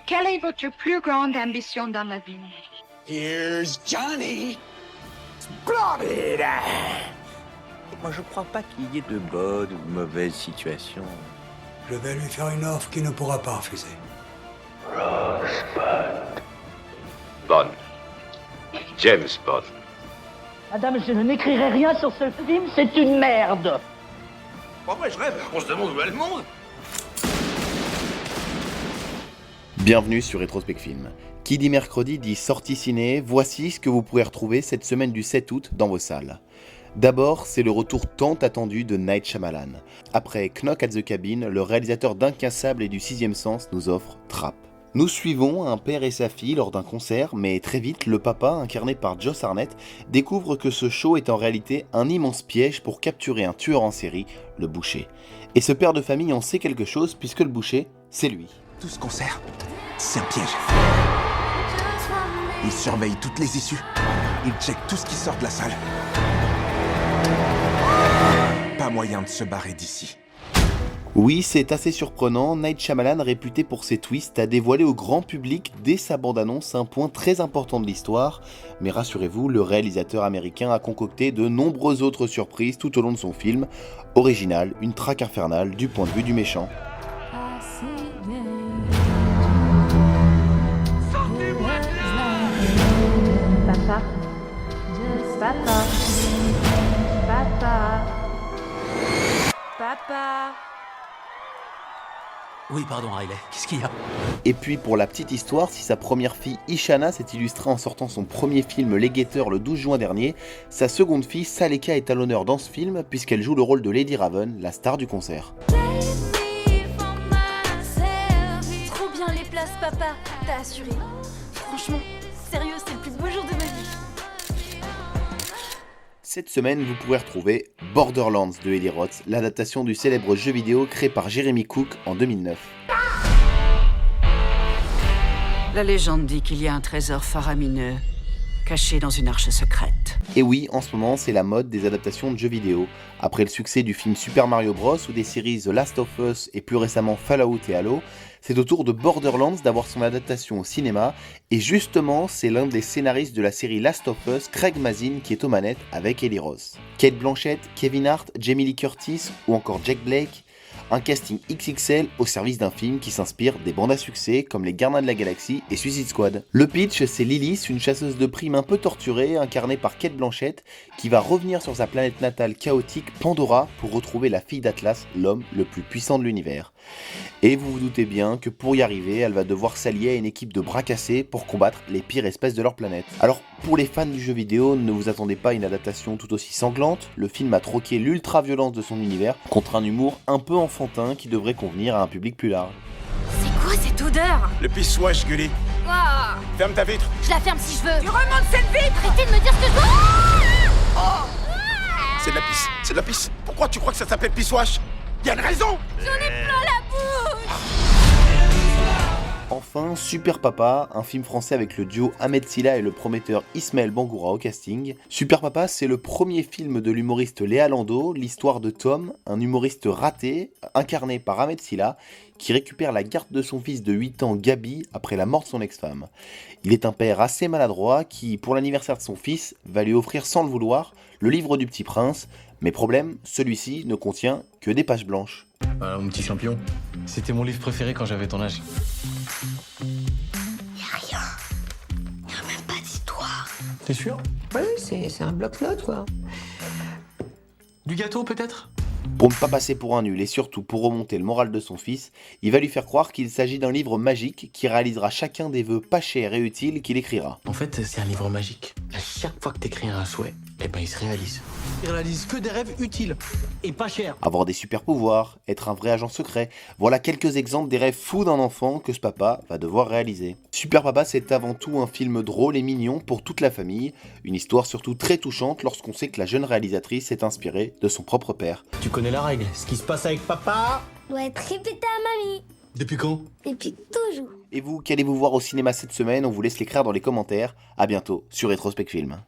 Quelle est votre plus grande ambition dans la vie? Here's Johnny. Splendid. Moi, je crois pas qu'il y ait de bonnes ou de mauvaises situations. Je vais lui faire une offre qu'il ne pourra pas refuser. Bond. James Bond. Madame, je n'écrirai rien sur ce film, c'est une merde. Après, je rêve, on se demande où est le monde. Bienvenue sur Rétrospect Film. Qui dit mercredi dit sortie ciné, voici ce que vous pourrez retrouver cette semaine du 7 août dans vos salles. D'abord, c'est le retour tant attendu de Night Shyamalan. Après Knock at the Cabin, le réalisateur d'Incassable et du Sixième Sens nous offre Trap. Nous suivons un père et sa fille lors d'un concert, mais très vite, le papa, incarné par Josh Hartnett, découvre que ce show est en réalité un immense piège pour capturer un tueur en série, le boucher. Et ce père de famille en sait quelque chose puisque le boucher, c'est lui. Tout ce concert, c'est un piège. Il surveille toutes les issues. Il check tout ce qui sort de la salle. Pas moyen de se barrer d'ici. Oui, c'est assez surprenant, Night Shyamalan, réputé pour ses twists, a dévoilé au grand public dès sa bande-annonce un point très important de l'histoire, mais rassurez-vous, le réalisateur américain a concocté de nombreuses autres surprises tout au long de son film. Original, une traque infernale du point de vue du méchant. Papa. Papa. Papa. Papa. Oui, pardon, Riley. Qu'est-ce qu'il y a? Et puis pour la petite histoire, si sa première fille Ishana s'est illustrée en sortant son premier film Les Guetteurs le 12 juin dernier, sa seconde fille Saleka est à l'honneur dans ce film puisqu'elle joue le rôle de Lady Raven, la star du concert. Trop bien les places, papa. T'as assuré. Franchement, sérieux, c'est le plus beau jour de ma vie. Cette semaine, vous pourrez retrouver Borderlands de Eli Roth, l'adaptation du célèbre jeu vidéo créé par Jeremy Cook en 2009. La légende dit qu'il y a un trésor faramineux caché dans une arche secrète. Et oui, en ce moment, c'est la mode des adaptations de jeux vidéo. Après le succès du film Super Mario Bros ou des séries The Last of Us et plus récemment Fallout et Halo, c'est au tour de Borderlands d'avoir son adaptation au cinéma, et justement, c'est l'un des scénaristes de la série Last of Us, Craig Mazin, qui est aux manettes avec Eli Roth. Kate Blanchett, Kevin Hart, Jamie Lee Curtis ou encore Jack Blake, un casting XXL au service d'un film qui s'inspire des bandes à succès comme Les Gardiens de la Galaxie et Suicide Squad. Le pitch, c'est Lilith, une chasseuse de primes un peu torturée, incarnée par Kate Blanchett, qui va revenir sur sa planète natale chaotique Pandora pour retrouver la fille d'Atlas, l'homme le plus puissant de l'univers. Et vous vous doutez bien que pour y arriver, elle va devoir s'allier à une équipe de bras cassés pour combattre les pires espèces de leur planète. Alors, pour les fans du jeu vidéo, ne vous attendez pas à une adaptation tout aussi sanglante, le film a troqué l'ultra-violence de son univers contre un humour un peu enfantin qui devrait convenir à un public plus large. C'est quoi cette odeur? Le pisse-wesh, Gully. Waouh. Ferme ta vitre. Je la ferme si je veux. Tu remontes cette vitre. Arrêtez de me dire ce que je veux. C'est de la pisse. C'est de la pisse. Pourquoi tu crois que ça s'appelle pisse-wesh? Y a une raison. J'en ai plein la bouche. Enfin, Super Papa, un film français avec le duo Ahmed Silla et le prometteur Ismaël Bangoura au casting. Super Papa, c'est le premier film de l'humoriste Léa Landau, l'histoire de Tom, un humoriste raté, incarné par Ahmed Silla, qui récupère la garde de son fils de 8 ans, Gabi, après la mort de son ex-femme. Il est un père assez maladroit qui, pour l'anniversaire de son fils, va lui offrir sans le vouloir le livre du Petit Prince, mais problème, celui-ci ne contient que des pages blanches. Alors, mon petit champion, c'était mon livre préféré quand j'avais ton âge. Y'a rien. Y'a même pas d'histoire. T'es sûr? Oui, c'est un bloc-notes, quoi. Du gâteau, peut-être? Pour ne pas passer pour un nul et surtout pour remonter le moral de son fils, il va lui faire croire qu'il s'agit d'un livre magique qui réalisera chacun des vœux pas chers et utiles qu'il écrira. En fait, c'est un livre magique. À chaque fois que t'écris un souhait, eh ben, il se réalise. Il réalise que des rêves utiles et pas chers. Avoir des super pouvoirs, être un vrai agent secret, voilà quelques exemples des rêves fous d'un enfant que ce papa va devoir réaliser. Super Papa, c'est avant tout un film drôle et mignon pour toute la famille, une histoire surtout très touchante lorsqu'on sait que la jeune réalisatrice s'est inspirée de son propre père. Tu connais la règle, ce qui se passe avec papa Doit être répété à mamie. Depuis quand? Depuis toujours. Et vous, qu'allez-vous voir au cinéma cette semaine? On vous laisse l'écrire dans les commentaires. À bientôt sur Rétrospect Film.